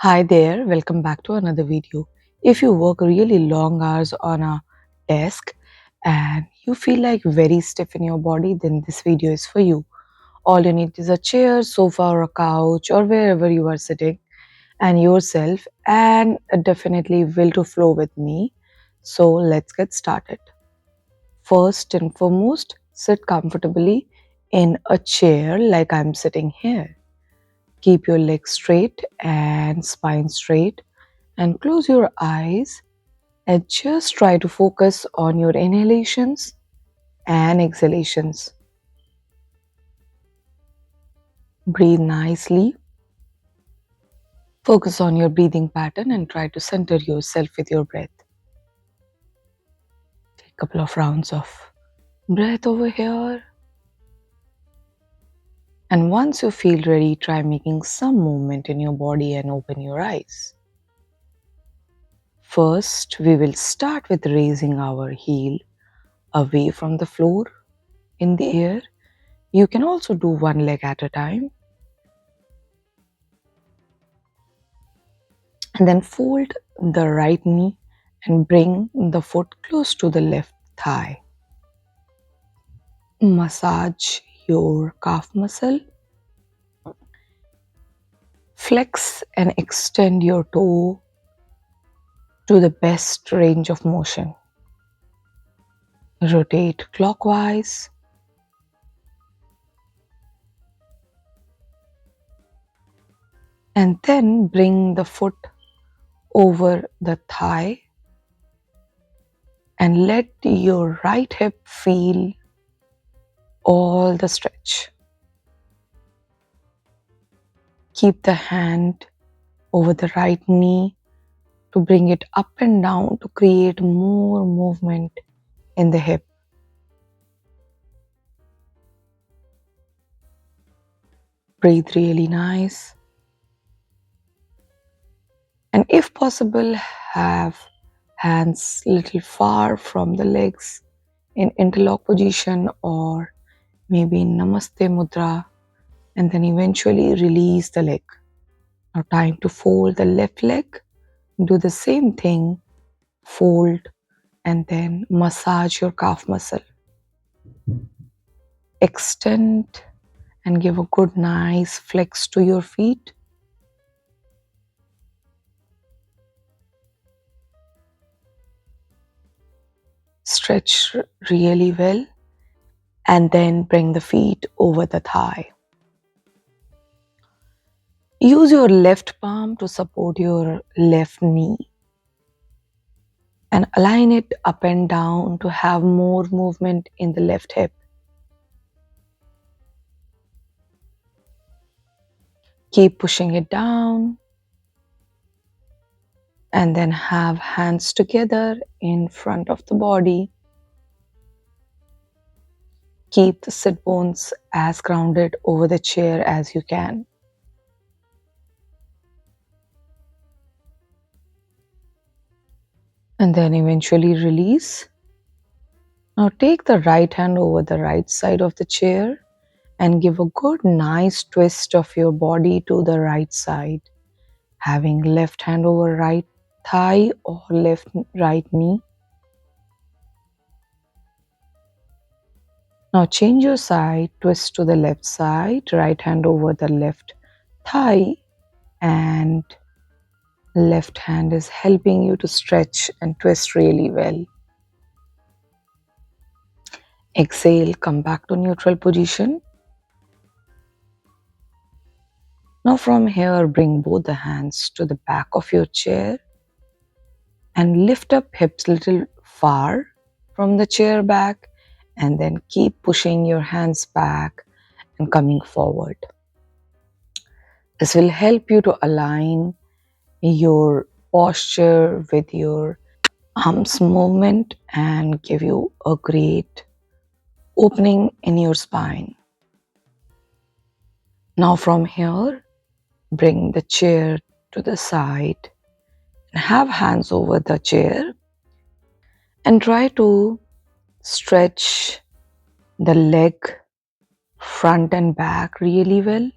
Hi there, welcome back to another video. If you work really long hours on a desk and you feel like very stiff in your body, then this video is for you. All you need is a chair, sofa, or a couch, or wherever you are sitting, and yourself, and definitely will to flow with me. So let's get started. First and foremost, sit comfortably in a chair like I'm sitting here. Keep your legs straight and spine straight and close your eyes and just try to focus on your inhalations and exhalations. Breathe nicely. Focus on your breathing pattern and try to center yourself with your breath. Take a couple of rounds of breath over here. And once you feel ready, try making some movement in your body and open your eyes. First, we will start with raising our heel away from the floor in the air. You can also do one leg at a time. And then fold the right knee and bring the foot close to the left thigh. Massage your calf muscle. Flex and extend your toe to the best range of motion. Rotate clockwise. And then bring the foot over the thigh and let your right hip feel all the stretch. Keep the hand over the right knee to bring it up and down to create more movement in the hip. Breathe really nice. And if possible, have hands little far from the legs in interlock position or maybe in Namaste Mudra, and then eventually release the leg. Now time to fold the left leg. Do the same thing, fold and then massage your calf muscle. Extend and give a good nice flex to your feet. Stretch really well and then bring the feet over the thigh. Use your left palm to support your left knee and align it up and down to have more movement in the left hip. Keep pushing it down and then have hands together in front of the body. Keep the sit bones as grounded over the chair as you can. And then eventually release. Now take the right hand over the right side of the chair and give a good nice twist of your body to the right side, having left hand over right thigh or right knee. Now change your side, twist to the left side, right hand over the left thigh, and left hand is helping you to stretch and twist really well. Exhale, come back to neutral position. Now from here, bring both the hands to the back of your chair and lift up hips little far from the chair back, and then keep pushing your hands back and coming forward. This will help you to align your posture with your arms movement and give you a great opening in your spine. Now from here, bring the chair to the side and have hands over the chair and try to stretch the leg front and back really well.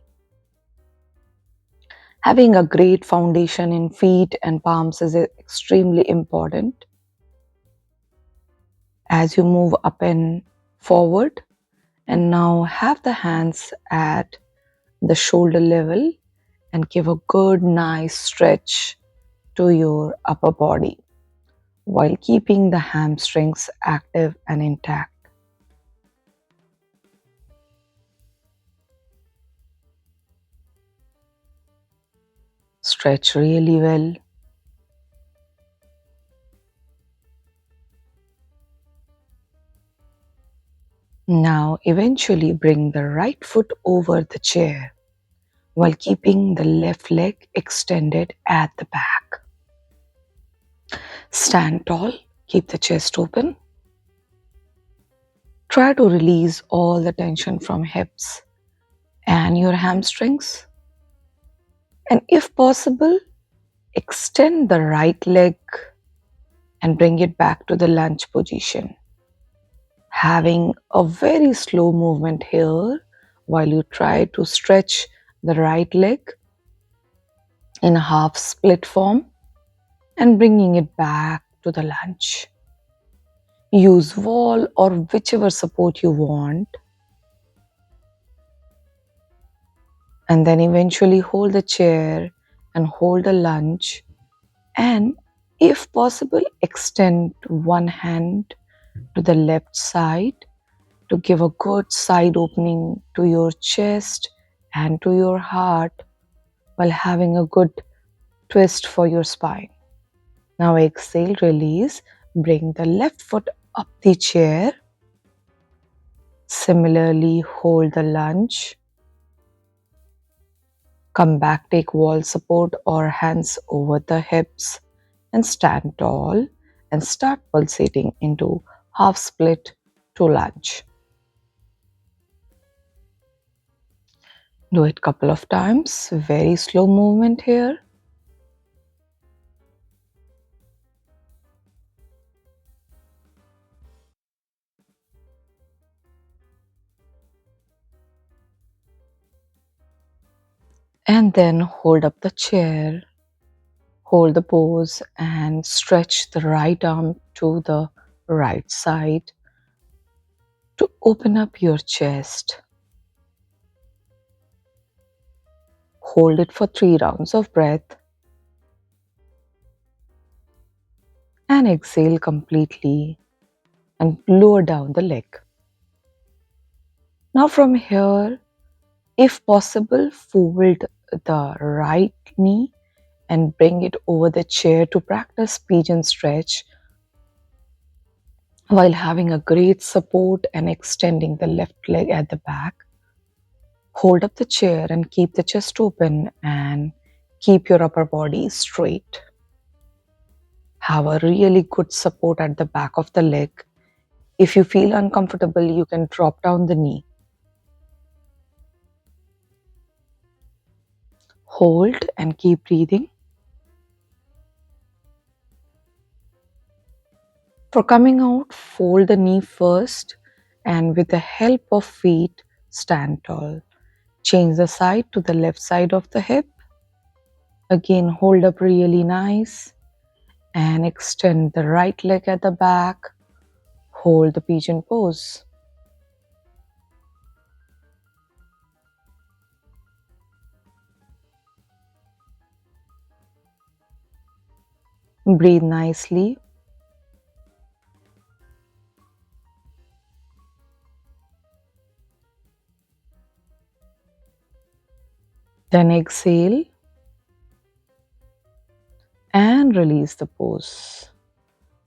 Having a great foundation in feet and palms is extremely important. As you move up and forward, and now have the hands at the shoulder level and give a good, nice stretch to your upper body while keeping the hamstrings active and intact. Stretch really well. Now, eventually bring the right foot over the chair while keeping the left leg extended at the back. Stand tall, keep the chest open. Try to release all the tension from hips and your hamstrings. And if possible, extend the right leg and bring it back to the lunge position. Having a very slow movement here while you try to stretch the right leg in a half split form and bringing it back to the lunge. Use wall or whichever support you want, and then eventually hold the chair and hold the lunge, and if possible extend one hand to the left side to give a good side opening to your chest and to your heart while having a good twist for your spine. Now exhale, release, bring the left foot up the chair. Similarly, hold the lunge. Come back, take wall support or hands over the hips and stand tall and start pulsating into half split to lunge. Do it couple of times, very slow movement here. And then hold up the chair, hold the pose and stretch the right arm to the right side to open up your chest. Hold it for 3 rounds of breath and exhale completely and lower down the leg. Now from here, if possible, fold the right knee and bring it over the chair to practice pigeon stretch while having a great support and extending the left leg at the back. Hold up the chair and keep the chest open and keep your upper body straight. Have a really good support at the back of the leg. If you feel uncomfortable, you can drop down the knee. Hold and keep breathing. For coming out, fold the knee first and with the help of feet, stand tall. Change the side to the left side of the hip. Again, hold up really nice and extend the right leg at the back. Hold the pigeon pose. Breathe nicely. Then exhale and release the pose.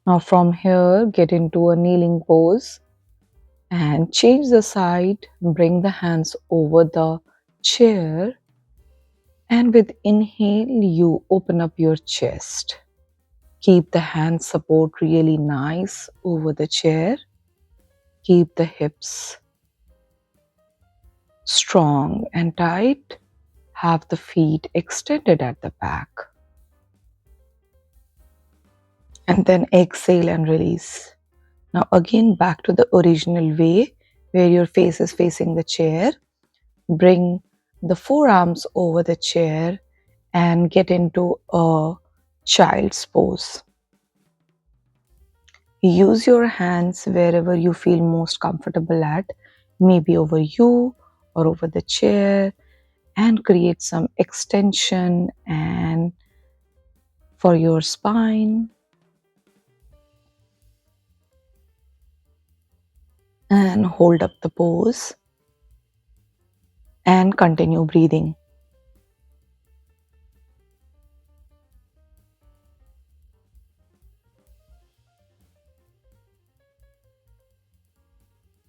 Now from here, get into a kneeling pose and change the side. Bring the hands over the chair and with inhale, you open up your chest. Keep the hand support really nice over the chair. Keep the hips strong and tight. Have the feet extended at the back. And then exhale and release. Now again back to the original way where your face is facing the chair. Bring the forearms over the chair and get into a child's pose. Use your hands wherever you feel most comfortable at, maybe over you or over the chair, and create some extension and for your spine, and hold up the pose and continue breathing.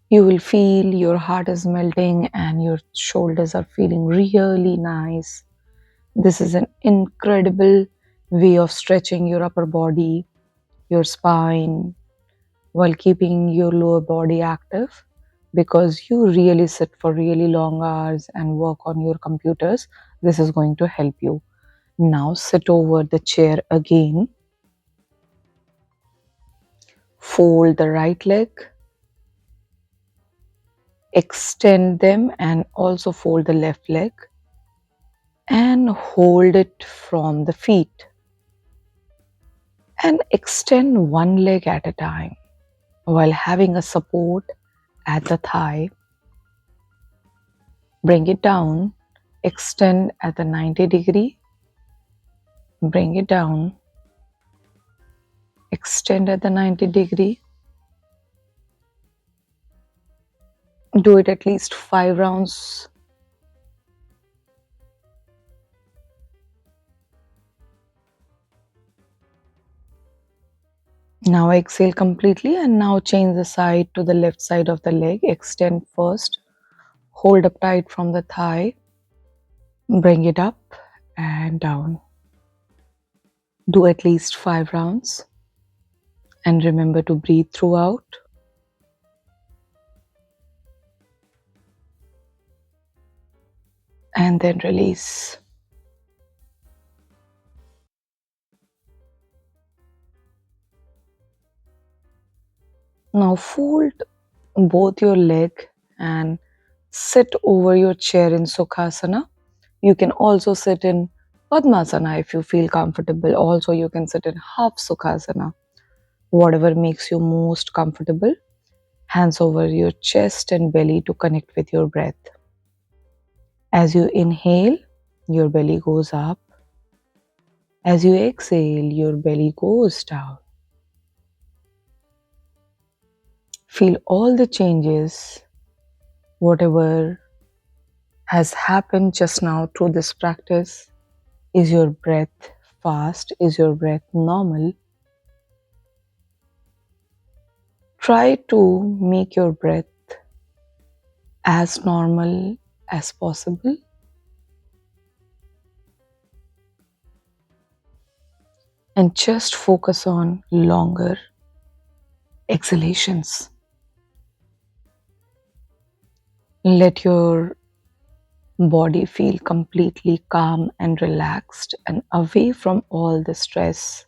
You will feel your heart is melting and your shoulders are feeling really nice. This is an incredible way of stretching your upper body, your spine, while keeping your lower body active, because you really sit for really long hours and work on your computers. This is going to help you. Now sit over the chair again. Fold the right leg, extend them, and also fold the left leg and hold it from the feet. And extend one leg at a time while having a support at the thigh. Bring it down, extend at the 90-degree, bring it down, extend at the 90-degree. Do it at least 5 rounds. Now exhale completely and now change the side to the left side of the leg. Extend first, hold up tight from the thigh, bring it up and down. Do at least 5 rounds and remember to breathe throughout. And then release. Now fold both your leg and sit over your chair in Sukhasana. You can also sit in Padmasana if you feel comfortable. Also, you can sit in half Sukhasana, whatever makes you most comfortable. Hands over your chest and belly to connect with your breath. As you inhale, your belly goes up. As you exhale, your belly goes down. Feel all the changes, whatever has happened just now through this practice. Is your breath fast? Is your breath normal? Try to make your breath as normal as possible. And just focus on longer exhalations. Let your body feel completely calm and relaxed and away from all the stress.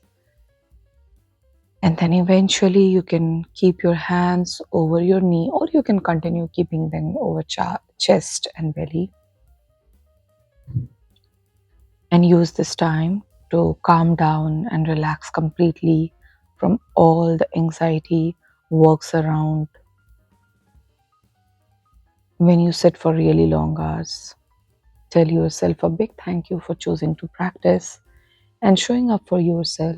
And then eventually you can keep your hands over your knee, or you can continue keeping them over chest and belly. And use this time to calm down and relax completely from all the anxiety works around when you sit for really long hours. Tell yourself a big thank you for choosing to practice and showing up for yourself.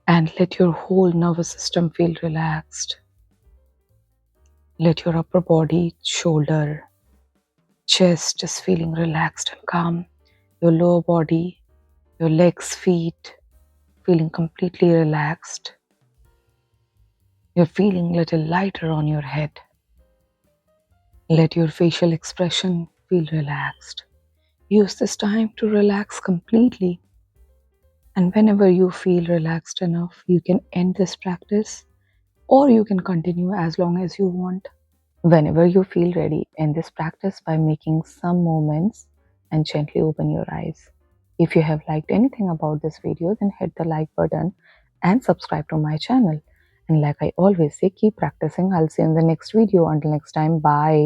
And let your whole nervous system feel relaxed. Let your upper body, shoulder, chest is feeling relaxed and calm. Your lower body, your legs, feet feeling completely relaxed. You're feeling a little lighter on your head. Let your facial expression feel relaxed. Use this time to relax completely. And whenever you feel relaxed enough, you can end this practice, or you can continue as long as you want. Whenever you feel ready, end this practice by making some movements and gently open your eyes. If you have liked anything about this video, then hit the like button and subscribe to my channel. And like I always say, keep practicing. I'll see you in the next video. Until next time, bye.